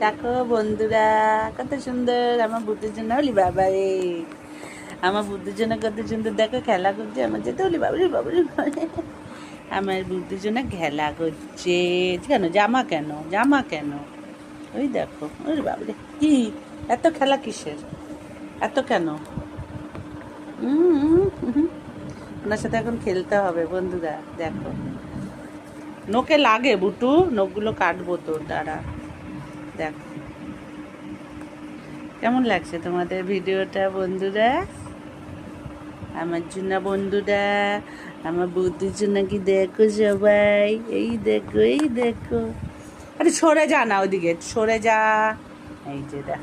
দেখো বন্ধুরা, কত সুন্দর আমার বুদ্ধের জন্য। হলি বাবা রে, আমার বুদ্ধের জন্য কত সুন্দর দেখো খেলা করছে। আমার যেতে হলি বাবুরি বাবুরি আমার বুদ্ধের জন্য খেলা করছে। কেন জামা, কেন জামা কেন? ওই দেখো, ওই বাবুরে কি এত খেলা কিসের, এত কেন? ওনার সাথে এখন খেলতে হবে বন্ধুরা। দেখো নোকে লাগে বুটু, নখগুলো কাটবো তোর দ্বারা। দেখো কেমন লাগছে তোমাদের ভিডিওটা বন্ধুরা? আমার জন্য বন্ধুরা, আমার বৌদির জন্য কি দেখো সবাই, এই দেখো এই দেখো। আরে সরে যা না, ওদিকে সরে যা। এই যে দেখ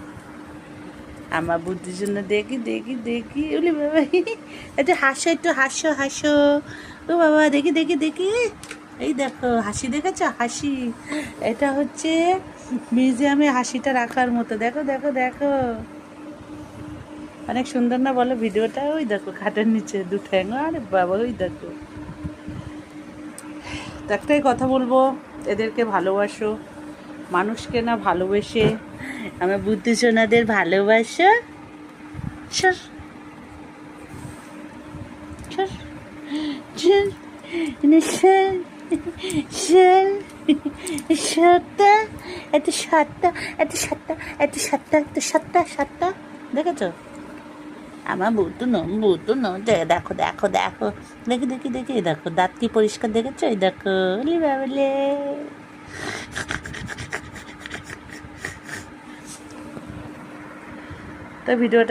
আমার বুদ্ধির জন্য দেখি দেখি দেখি। ওলি বাবা, একটু হাসো, একটু হাসো হাসো। ও বাবা, দেখি দেখি দেখি। এই দেখো হাসি, দেখেছো হাসি? এটা হচ্ছে মিউজিয়ামে হাসিটা রাখার মতো। দেখো দেখো দেখো, অনেক সুন্দর না বলো ভিডিওটা? ওই দেখো খাটের নিচে দু ঠ্যাং, আরে বাবা ওই দেখো। তো একটাই কথা বলবো, এদেরকে ভালোবাসো। মানুষকে না ভালোবেসে আমার বুদ্ধি সোনাদের ভালোবাসো। সর সর সর সর সর সত্তা, এত সত্তা, এত সত্তা, এত সত্তা, এত সত্তা সত্তা। দেখেছো আমার বুটু নো দেখো দেখো দেখো, দেখি দেখি দেখি। দেখো দাঁত কি পরিষ্কার, দেখেছো? এই দেখো লি বাবলে। তো ভিডিওটা